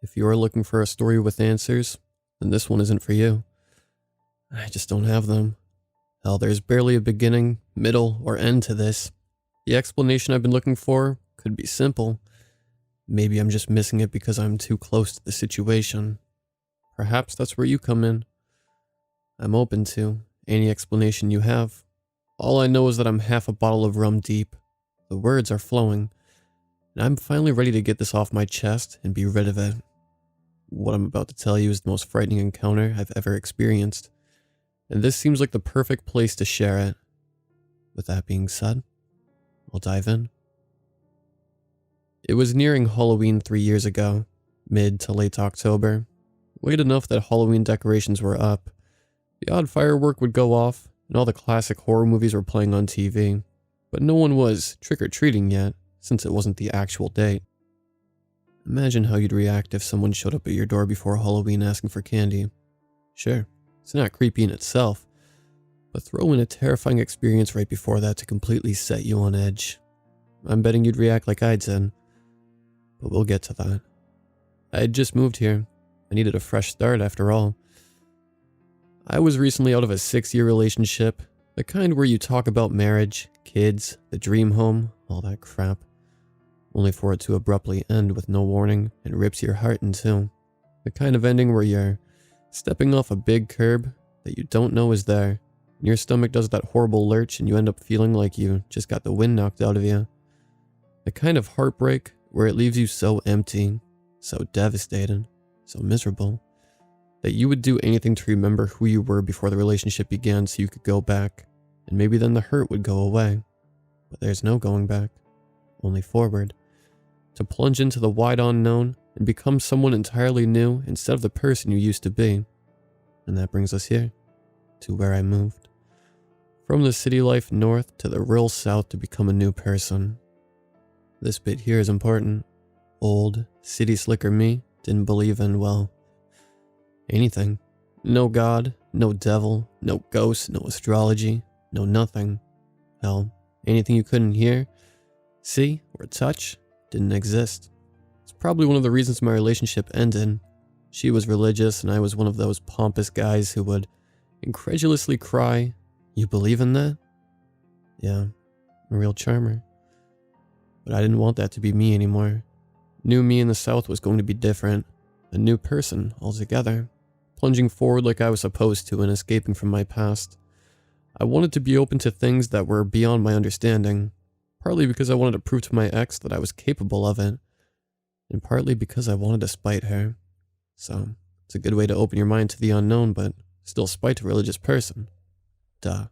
If you are looking for a story with answers, then this one isn't for you. I just don't have them. Hell, there's barely a beginning, middle, or end to this. The explanation I've been looking for could be simple. Maybe I'm just missing it because I'm too close to the situation. Perhaps that's where you come in. I'm open to any explanation you have. All I know is that I'm half a bottle of rum deep. The words are flowing, and I'm finally ready to get this off my chest and be rid of it. What I'm about to tell you is the most frightening encounter I've ever experienced, and this seems like the perfect place to share it. With that being said, I'll dive in. It was nearing Halloween 3 years ago, mid to late October. Late enough that Halloween decorations were up. The odd firework would go off, and all the classic horror movies were playing on TV. But no one was trick-or-treating yet, since it wasn't the actual date. Imagine how you'd react if someone showed up at your door before Halloween asking for candy. Sure, it's not creepy in itself, but throw in a terrifying experience right before that to completely set you on edge. I'm betting you'd react like I did, but we'll get to that. I had just moved here. I needed a fresh start after all. I was recently out of a 6-year relationship, the kind where you talk about marriage, kids, the dream home, all that crap, only for it to abruptly end with no warning and rips your heart in two. The kind of ending where you're stepping off a big curb that you don't know is there, and your stomach does that horrible lurch and you end up feeling like you just got the wind knocked out of you. The kind of heartbreak where it leaves you so empty, so devastated, so miserable, that you would do anything to remember who you were before the relationship began so you could go back, and maybe then the hurt would go away. But there's no going back, only forward, to plunge into the wide unknown and become someone entirely new instead of the person you used to be. And that brings us here, to where I moved. From the city life north to the rural south to become a new person. This bit here is important. Old, city slicker me didn't believe in, well, anything. No God, no devil, no ghost, no astrology, no nothing. Hell, anything you couldn't hear, see, or touch didn't exist. It's probably one of the reasons my relationship ended. She was religious and I was one of those pompous guys who would incredulously cry, "You believe in that?" Yeah, a real charmer. But I didn't want that to be me anymore. New me in the South was going to be different. A new person altogether. Plunging forward like I was supposed to and escaping from my past. I wanted to be open to things that were beyond my understanding. Partly because I wanted to prove to my ex that I was capable of it. And partly because I wanted to spite her. So, it's a good way to open your mind to the unknown, but still spite a religious person. Duh.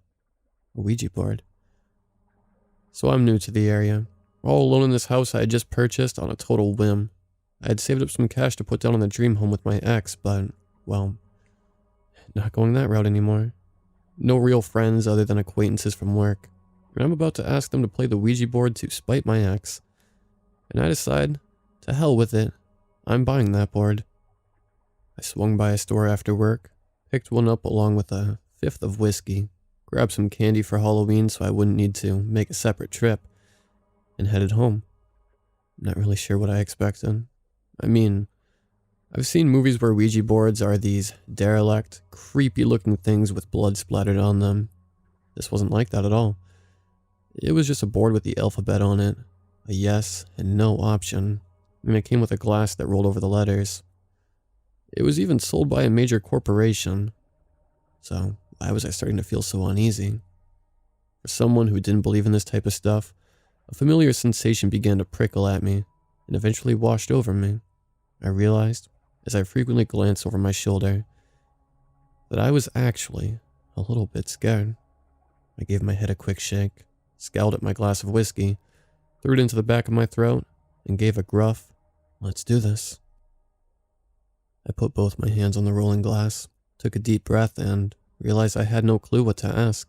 A Ouija board. So I'm new to the area. All alone in this house I had just purchased on a total whim. I had saved up some cash to put down on the dream home with my ex, but, well, not going that route anymore. No real friends other than acquaintances from work. And I'm about to ask them to play the Ouija board to spite my ex. And I decide, to hell with it, I'm buying that board. I swung by a store after work, picked one up along with a fifth of whiskey, grabbed some candy for Halloween so I wouldn't need to make a separate trip, and headed home. Not really sure what I expected. I mean, I've seen movies where Ouija boards are these derelict, creepy-looking things with blood splattered on them. This wasn't like that at all. It was just a board with the alphabet on it, a yes and no option, and it came with a glass that rolled over the letters. It was even sold by a major corporation. So, why was I starting to feel so uneasy? For someone who didn't believe in this type of stuff, a familiar sensation began to prickle at me, and eventually washed over me. I realized, as I frequently glanced over my shoulder, that I was actually a little bit scared. I gave my head a quick shake, scowled at my glass of whiskey, threw it into the back of my throat, and gave a gruff, "Let's do this." I put both my hands on the rolling glass, took a deep breath, and realized I had no clue what to ask.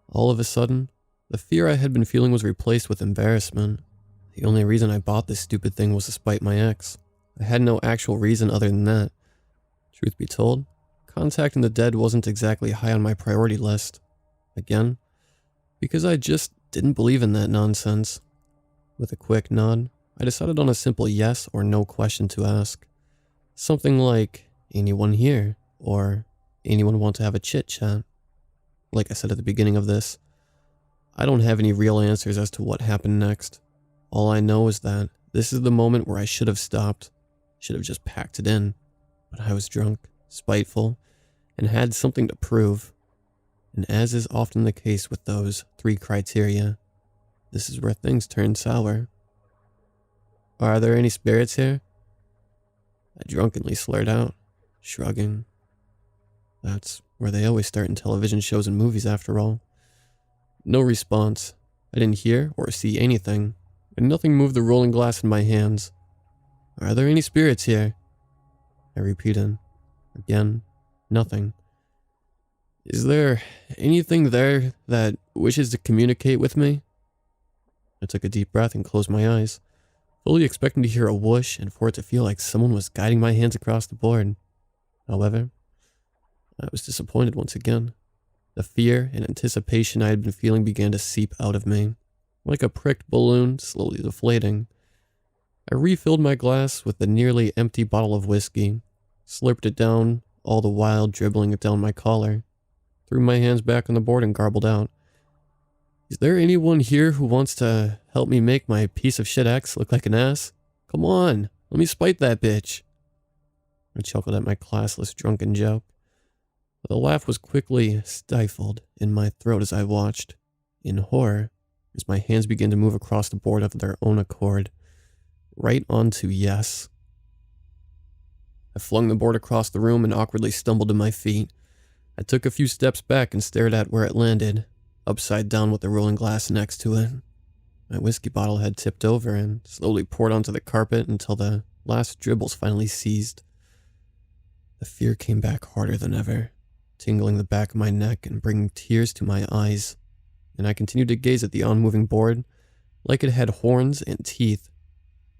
All of a sudden, the fear I had been feeling was replaced with embarrassment. The only reason I bought this stupid thing was to spite my ex. I had no actual reason other than that. Truth be told, contacting the dead wasn't exactly high on my priority list. Again, because I just didn't believe in that nonsense. With a quick nod, I decided on a simple yes or no question to ask. Something like, anyone here? Or anyone want to have a chit chat? Like I said at the beginning of this, I don't have any real answers as to what happened next. All I know is that this is the moment where I should have stopped, should have just packed it in. But I was drunk, spiteful, and had something to prove. And as is often the case with those 3 criteria, this is where things turn sour. Are there any spirits here? I drunkenly slurred out, shrugging. That's where they always start in television shows and movies, after all. No response. I didn't hear or see anything, and nothing moved the rolling glass in my hands. Are there any spirits here? I repeated. Again, nothing. Is there anything there that wishes to communicate with me? I took a deep breath and closed my eyes, fully expecting to hear a whoosh and for it to feel like someone was guiding my hands across the board. However, I was disappointed once again. The fear and anticipation I had been feeling began to seep out of me, like a pricked balloon slowly deflating. I refilled my glass with the nearly empty bottle of whiskey, slurped it down, all the while dribbling it down my collar, threw my hands back on the board and garbled out. Is there anyone here who wants to help me make my piece of shit ex look like an ass? Come on, let me spite that bitch. I chuckled at my classless drunken joke, but the laugh was quickly stifled in my throat as I watched, in horror, as my hands began to move across the board of their own accord, right onto yes. I flung the board across the room and awkwardly stumbled to my feet. I took a few steps back and stared at where it landed, upside down with the rolling glass next to it. My whiskey bottle had tipped over and slowly poured onto the carpet until the last dribbles finally ceased. The fear came back harder than ever, tingling the back of my neck and bringing tears to my eyes, and I continued to gaze at the unmoving board like it had horns and teeth.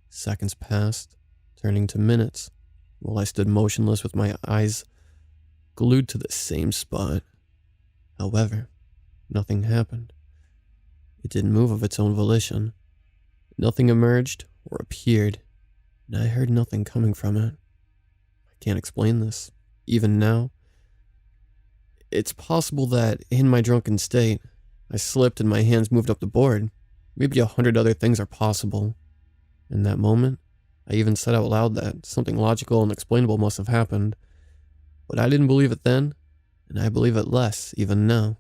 Seconds passed, turning to minutes, while I stood motionless with my eyes glued to the same spot. However, nothing happened. It didn't move of its own volition. Nothing emerged or appeared, and I heard nothing coming from it. I can't explain this, even now. It's possible that, in my drunken state, I slipped and my hands moved up the board. Maybe 100 other things are possible. In that moment, I even said out loud that something logical and explainable must have happened. But I didn't believe it then, and I believe it less even now.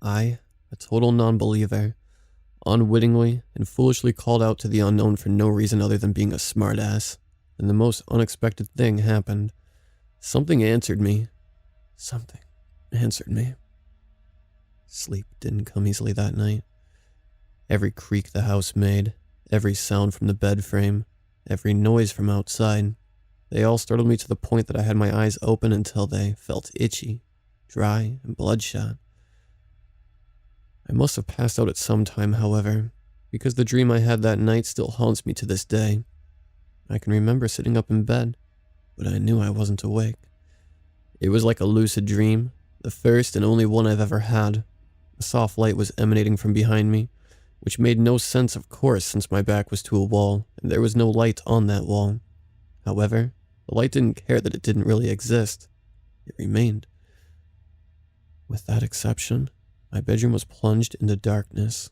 I, a total non-believer, unwittingly and foolishly called out to the unknown for no reason other than being a smartass, and the most unexpected thing happened. Something answered me. Something answered me. Sleep didn't come easily that night. Every creak the house made, every sound from the bed frame, every noise from outside, they all startled me to the point that I had my eyes open until they felt itchy, dry, and bloodshot. I must have passed out at some time, however, because the dream I had that night still haunts me to this day. I can remember sitting up in bed, but I knew I wasn't awake. It was like a lucid dream, the first and only one I've ever had. A soft light was emanating from behind me, which made no sense, of course, since my back was to a wall, and there was no light on that wall. However, the light didn't care that it didn't really exist. It remained. With that exception, my bedroom was plunged into darkness.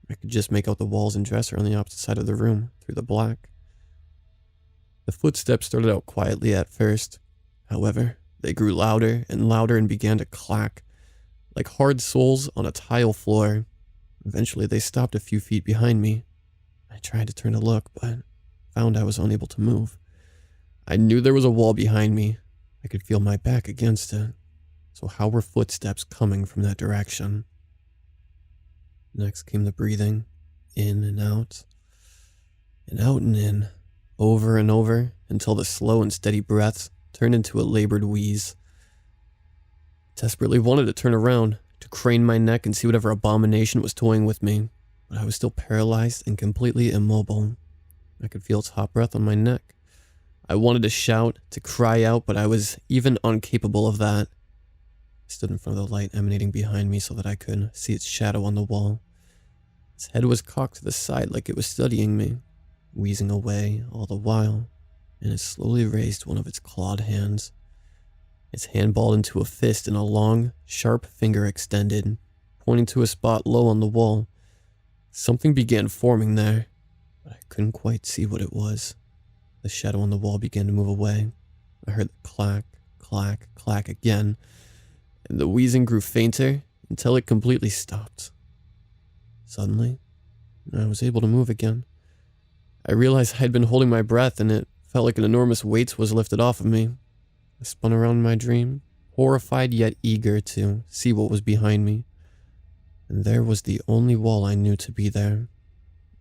I could just make out the walls and dresser on the opposite side of the room, through the black. The footsteps started out quietly at first. However, they grew louder and began to clack, like hard soles on a tile floor. Eventually, they stopped a few feet behind me. I tried to turn to look, but found I was unable to move. I knew there was a wall behind me. I could feel my back against it. So how were footsteps coming from that direction? Next came the breathing, in and out and in, over and over, until the slow and steady breaths turned into a labored wheeze. I desperately wanted to turn around, to crane my neck and see whatever abomination was toying with me, but I was still paralyzed and completely immobile. I could feel its hot breath on my neck. I wanted to shout, to cry out, but I was even incapable of that. I stood in front of the light emanating behind me so that I could see its shadow on the wall. Its head was cocked to the side like it was studying me, wheezing away all the while, and it slowly raised one of its clawed hands. Its hand balled into a fist and a long, sharp finger extended, pointing to a spot low on the wall. Something began forming there, but I couldn't quite see what it was. The shadow on the wall began to move away. I heard the clack, clack, clack again, and the wheezing grew fainter until it completely stopped. Suddenly, I was able to move again. I realized I had been holding my breath, and it felt like an enormous weight was lifted off of me. I spun around in my dream, horrified yet eager to see what was behind me. And there was the only wall I knew to be there.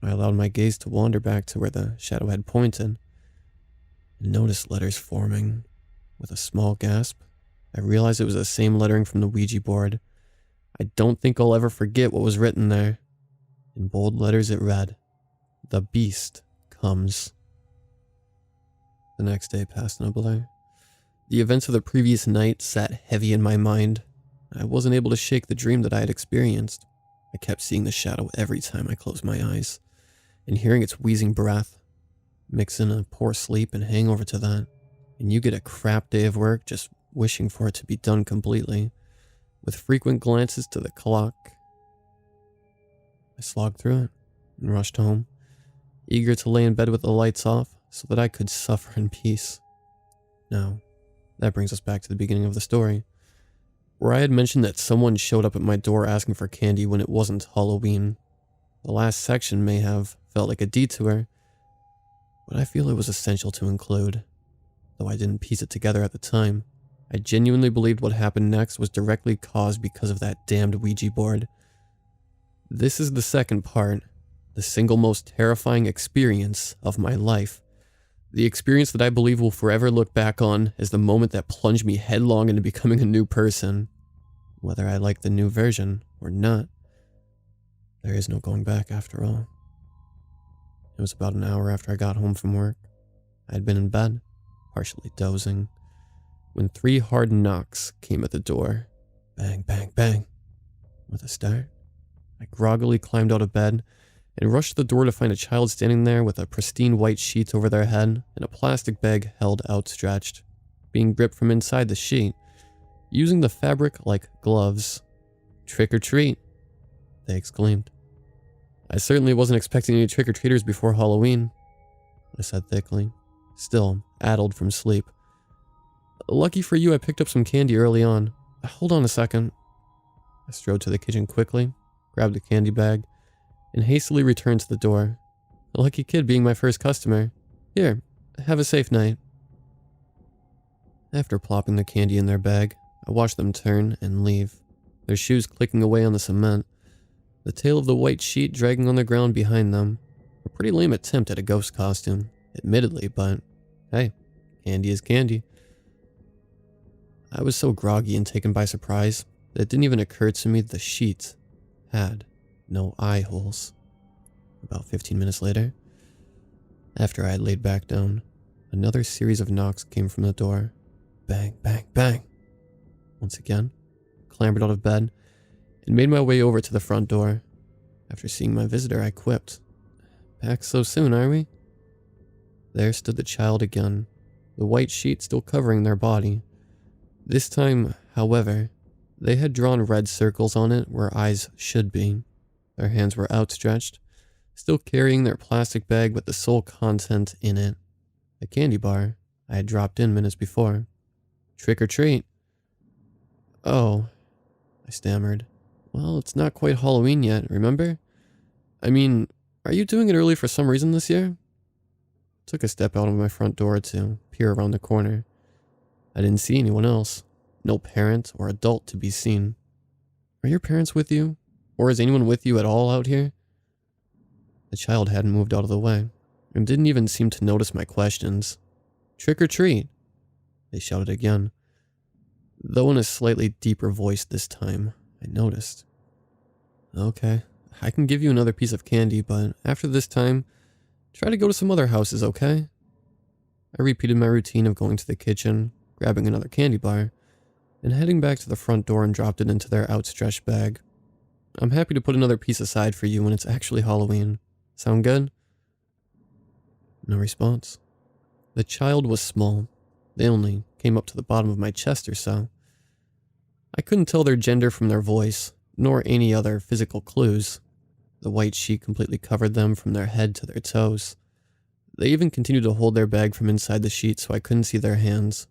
I allowed my gaze to wander back to where the shadow had pointed, and noticed letters forming. With a small gasp, I realized it was the same lettering from the Ouija board. I don't think I'll ever forget what was written there. In bold letters it read, "The beast comes." The next day passed in a blur. The events of the previous night sat heavy in my mind. I wasn't able to shake the dream that I had experienced. I kept seeing the shadow every time I closed my eyes, and hearing its wheezing breath. Mix in a poor sleep and hangover to that, and you get a crap day of work just wishing for it to be done completely, with frequent glances to the clock. I slogged through it and rushed home, eager to lay in bed with the lights off so that I could suffer in peace. Now, that brings us back to the beginning of the story, where I had mentioned that someone showed up at my door asking for candy when it wasn't Halloween. The last section may have felt like a detour, but I feel it was essential to include. Though I didn't piece it together at the time, I genuinely believed what happened next was directly caused because of that damned Ouija board. This is the second part, the single most terrifying experience of my life. The experience that I believe will forever look back on as the moment that plunged me headlong into becoming a new person. Whether I like the new version or not, there is no going back after all. It was about an hour after I got home from work. I had been in bed, partially dozing, when 3 hard knocks came at the door. Bang, bang, bang. With a start, I groggily climbed out of bed and rushed to the door to find a child standing there with a pristine white sheet over their head and a plastic bag held outstretched, being gripped from inside the sheet, using the fabric like gloves. "Trick or treat," they exclaimed. "I certainly wasn't expecting any trick-or-treaters before Halloween," I said thickly, still addled from sleep. "Lucky for you, I picked up some candy early on. Hold on a second." I strode to the kitchen quickly, grabbed the candy bag, and hastily returned to the door. A lucky kid being my first customer. "Here, have a safe night." After plopping the candy in their bag, I watched them turn and leave, their shoes clicking away on the cement, the tail of the white sheet dragging on the ground behind them. A pretty lame attempt at a ghost costume, admittedly, but hey, candy is candy. I was so groggy and taken by surprise that it didn't even occur to me that the sheet had no eye holes. About 15 minutes later, after I had laid back down, another series of knocks came from the door. Bang, bang, bang. Once again, I clambered out of bed and made my way over to the front door. After seeing my visitor, I quipped, "Back so soon, are we?" There stood the child again, the white sheet still covering their body. This time, however, they had drawn red circles on it where eyes should be. Their hands were outstretched, still carrying their plastic bag with the sole content in it, a candy bar I had dropped in minutes before. "Trick or treat." "Oh," I stammered. "Well, it's not quite Halloween yet, remember? I mean, are you doing it early for some reason this year?" Took a step out of my front door to peer around the corner. I didn't see anyone else. No parent or adult to be seen. "Are your parents with you? Or is anyone with you at all out here?" The child hadn't moved out of the way, and didn't even seem to notice my questions. "Trick or treat," they shouted again, though in a slightly deeper voice this time, I noticed. "Okay, I can give you another piece of candy, but after this time, try to go to some other houses, okay?" I repeated my routine of going to the kitchen, grabbing another candy bar, and heading back to the front door and dropped it into their outstretched bag. "I'm happy to put another piece aside for you when it's actually Halloween. Sound good?" No response. The child was small. They only came up to the bottom of my chest or so. I couldn't tell their gender from their voice, nor any other physical clues. The white sheet completely covered them from their head to their toes. They even continued to hold their bag from inside the sheet so I couldn't see their hands.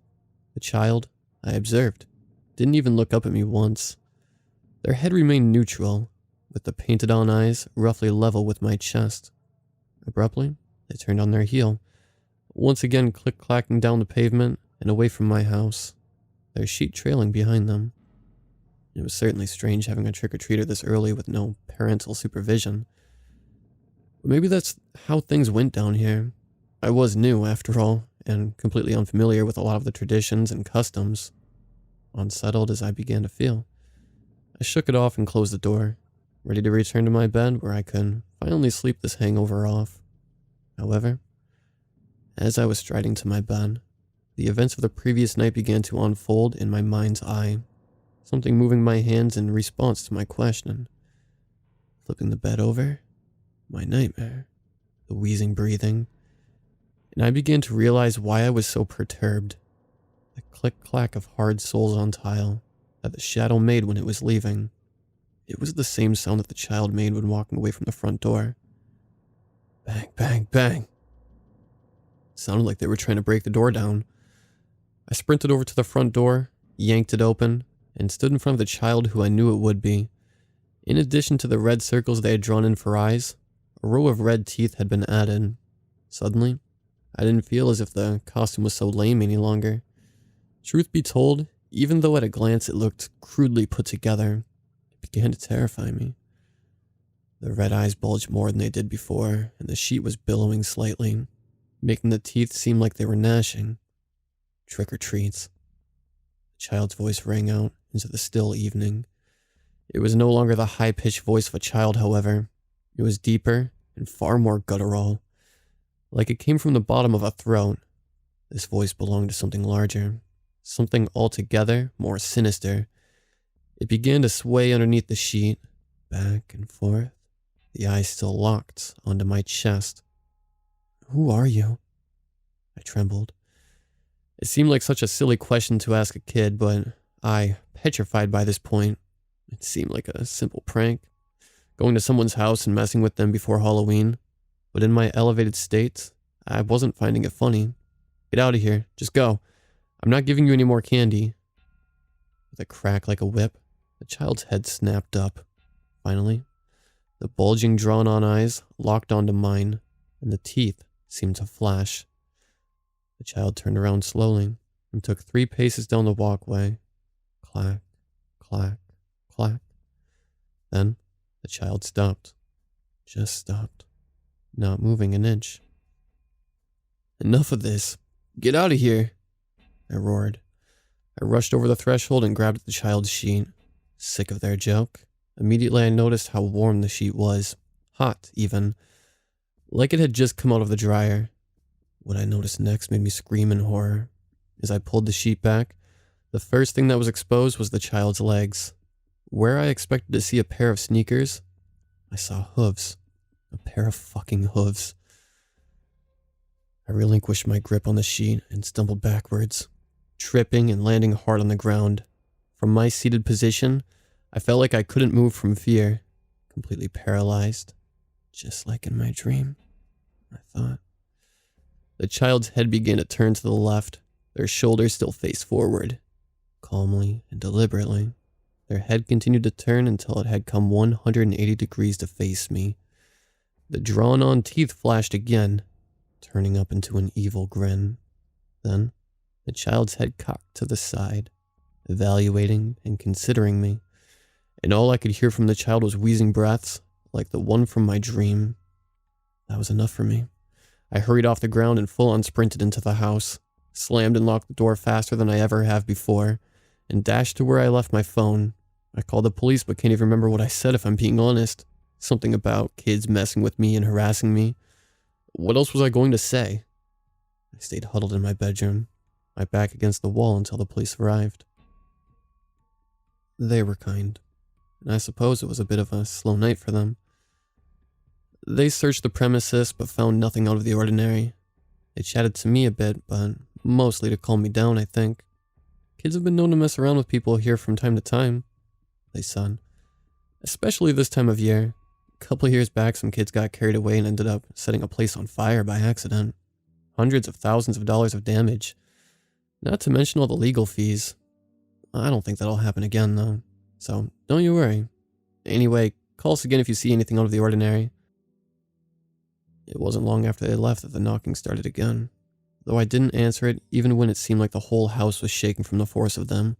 The child, I observed, didn't even look up at me once. Their head remained neutral, with the painted-on eyes roughly level with my chest. Abruptly, they turned on their heel, once again click-clacking down the pavement and away from my house, their sheet trailing behind them. It was certainly strange having a trick-or-treater this early with no parental supervision. But maybe that's how things went down here. I was new, after all, and completely unfamiliar with a lot of the traditions and customs. Unsettled as I began to feel, I shook it off and closed the door, ready to return to my bed where I could finally sleep this hangover off. However, as I was striding to my bed, the events of the previous night began to unfold in my mind's eye, something moving my hands in response to my question. Flipping the bed over, my nightmare, the wheezing breathing, and I began to realize why I was so perturbed. The click-clack of hard soles on tile that the shadow made when it was leaving. It was the same sound that the child made when walking away from the front door. Bang, bang, bang. It sounded like they were trying to break the door down. I sprinted over to the front door, yanked it open, and stood in front of the child who I knew it would be. In addition to the red circles they had drawn in for eyes, a row of red teeth had been added. Suddenly, I didn't feel as if the costume was so lame any longer. Truth be told, even though at a glance it looked crudely put together, it began to terrify me. The red eyes bulged more than they did before, and the sheet was billowing slightly, making the teeth seem like they were gnashing. Trick or treats. The child's voice rang out into the still evening. It was no longer the high-pitched voice of a child, however. It was deeper and far more guttural, like it came from the bottom of a throat. This voice belonged to something larger, something altogether more sinister. It began to sway underneath the sheet, back and forth, the eyes still locked onto my chest. "Who are you?" I trembled. It seemed like such a silly question to ask a kid, but I, petrified by this point, it seemed like a simple prank, going to someone's house and messing with them before Halloween. But in my elevated state, I wasn't finding it funny. "Get out of here. Just go. I'm not giving you any more candy." With a crack like a whip, the child's head snapped up. Finally, the bulging, drawn-on eyes locked onto mine, and the teeth seemed to flash. The child turned around slowly and took 3 paces down the walkway. Clack, clack, clack. Then the child stopped. Just stopped, not moving an inch. "Enough of this. Get out of here," I roared. I rushed over the threshold and grabbed at the child's sheet. Sick of their joke, immediately I noticed how warm the sheet was. Hot, even. Like it had just come out of the dryer. What I noticed next made me scream in horror. As I pulled the sheet back, the first thing that was exposed was the child's legs. Where I expected to see a pair of sneakers, I saw hooves. A pair of fucking hooves. I relinquished my grip on the sheet and stumbled backwards, tripping and landing hard on the ground. From my seated position, I felt like I couldn't move from fear, completely paralyzed, just like in my dream, I thought. The child's head began to turn to the left, their shoulders still faced forward. Calmly and deliberately, their head continued to turn until it had come 180 degrees to face me. The drawn-on teeth flashed again, turning up into an evil grin. Then, the child's head cocked to the side, evaluating and considering me, and all I could hear from the child was wheezing breaths, like the one from my dream. That was enough for me. I hurried off the ground and full-on sprinted into the house, slammed and locked the door faster than I ever have before, and dashed to where I left my phone. I called the police but can't even remember what I said if I'm being honest. Something about kids messing with me and harassing me. What else was I going to say? I stayed huddled in my bedroom, my back against the wall until the police arrived. They were kind, and I suppose it was a bit of a slow night for them. They searched the premises but found nothing out of the ordinary, They chatted to me a bit, but mostly to calm me down, I think. Kids have been known to mess around with people here from time to time, they said. Especially this time of year. A couple of years back, some kids got carried away and ended up setting a place on fire by accident. Hundreds of thousands of dollars of damage. Not to mention all the legal fees. I don't think that'll happen again, though. So, don't you worry. Anyway, call us again if you see anything out of the ordinary. It wasn't long after they left that the knocking started again, though I didn't answer it even when it seemed like the whole house was shaking from the force of them.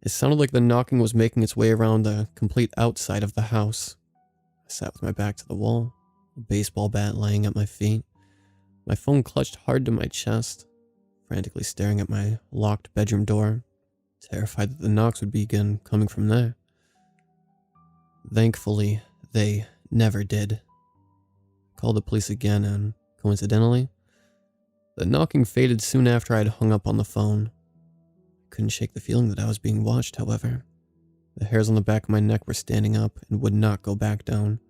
It sounded like the knocking was making its way around the complete outside of the house. I sat with my back to the wall, a baseball bat laying at my feet, my phone clutched hard to my chest, frantically staring at my locked bedroom door, terrified that the knocks would begin coming from there. Thankfully, they never did. Called the police again, and coincidentally, the knocking faded soon after I'd hung up on the phone. I couldn't shake the feeling that I was being watched, however. The hairs on the back of my neck were standing up and would not go back down.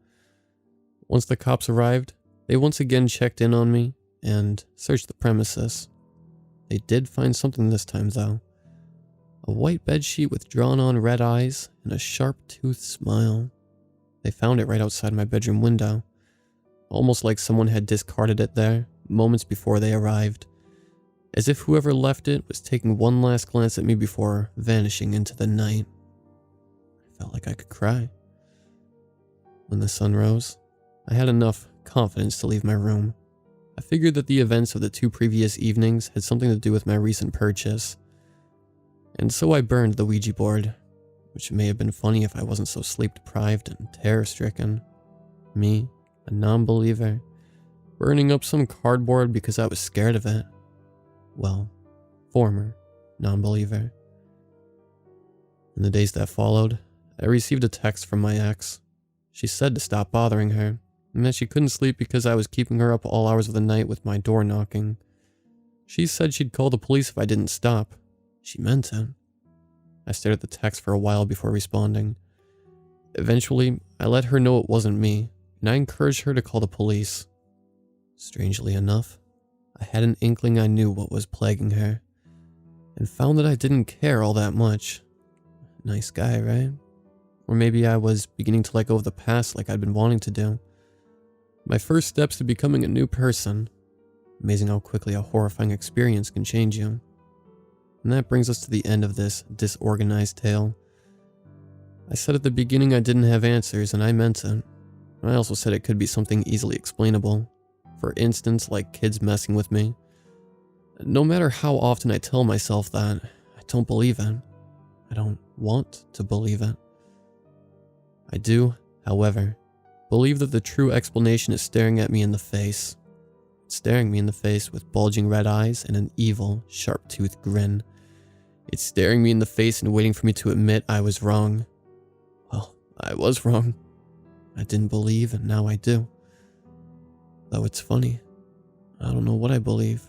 Once the cops arrived, they once again checked in on me and searched the premises. They did find something this time, though. A white bedsheet with drawn-on red eyes and a sharp-toothed smile. They found it right outside my bedroom window. Almost like someone had discarded it there, moments before they arrived. As if whoever left it was taking one last glance at me before vanishing into the night. I felt like I could cry. When the sun rose, I had enough confidence to leave my room. I figured that the events of the 2 previous evenings had something to do with my recent purchase. And so I burned the Ouija board, which may have been funny if I wasn't so sleep-deprived and terror-stricken. Me, a non-believer, burning up some cardboard because I was scared of it. Well, former non-believer. In the days that followed, I received a text from my ex. She said to stop bothering her, and that she couldn't sleep because I was keeping her up all hours of the night with my door knocking. She said she'd call the police if I didn't stop. She meant it. I stared at the text for a while before responding. Eventually, I let her know it wasn't me, and I encouraged her to call the police. Strangely enough, I had an inkling I knew what was plaguing her, and found that I didn't care all that much. Nice guy, right? Or maybe I was beginning to let go of the past like I'd been wanting to do. My first steps to becoming a new person. Amazing how quickly a horrifying experience can change you. And that brings us to the end of this disorganized tale. I said at the beginning I didn't have answers, and I meant it. I also said it could be something easily explainable. For instance, like kids messing with me. No matter how often I tell myself that, I don't believe it. I don't want to believe it. I do, however, believe that the true explanation is staring at me in the face. It's staring me in the face with bulging red eyes and an evil, sharp-toothed grin. It's staring me in the face and waiting for me to admit I was wrong. Well, I was wrong. I didn't believe, and now I do. Though it's funny. I don't know what I believe,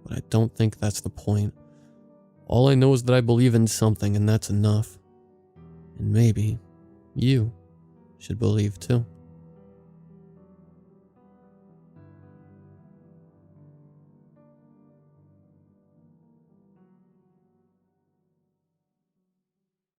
but I don't think that's the point. All I know is that I believe in something, and that's enough. And maybe you should believe too.